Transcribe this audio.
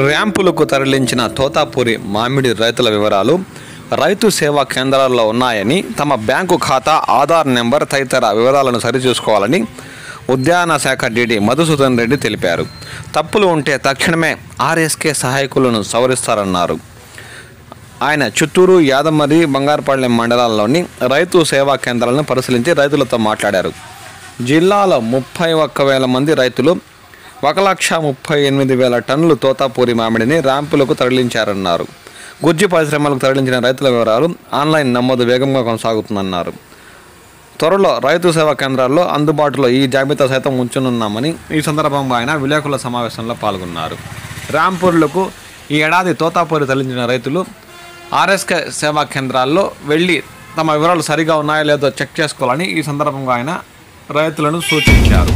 ర్యాంపులకు తరలించిన తోతాపూరి మామిడి రైతుల వివరాలు రైతు సేవా కేంద్రాల్లో ఉన్నాయని, తమ బ్యాంకు ఖాతా, ఆధార్ నెంబర్ తదితర వివరాలను సరిచూసుకోవాలని ఉద్యాన శాఖ డీడీ మధుసూదన్ రెడ్డి తెలిపారు. తప్పులు ఉంటే తక్షణమే ఆర్ఎస్కే సహాయకులను సవరిస్తారన్నారు. ఆయన చిత్తూరు, యాదమరి, బంగారుపాళ్యం మండలాల్లోని రైతు సేవా కేంద్రాలను పరిశీలించి రైతులతో మాట్లాడారు. జిల్లాలో 31,000 మంది రైతులు 1,38,000 టన్నులు తోతాపూరి మామిడిని ర్యాంపులకు తరలించారన్నారు. గుజ్జి పరిశ్రమలకు తరలించిన రైతుల వివరాలు ఆన్లైన్ నమోదు వేగంగా కొనసాగుతుందన్నారు. త్వరలో రైతు సేవా కేంద్రాల్లో అందుబాటులో ఈ జాబితా సైతం ఉంచనున్నామని ఈ సందర్భంగా ఆయన విలేకరుల సమావేశంలో పాల్గొన్నారు. ర్యాంపులకు ఈ ఏడాది తోతాపూరి తరలించిన రైతులు ఆర్ఎస్కే సేవా కేంద్రాల్లో వెళ్ళి తమ వివరాలు సరిగా ఉన్నాయో లేదో చెక్ చేసుకోవాలని ఈ సందర్భంగా ఆయన రైతులను సూచించారు.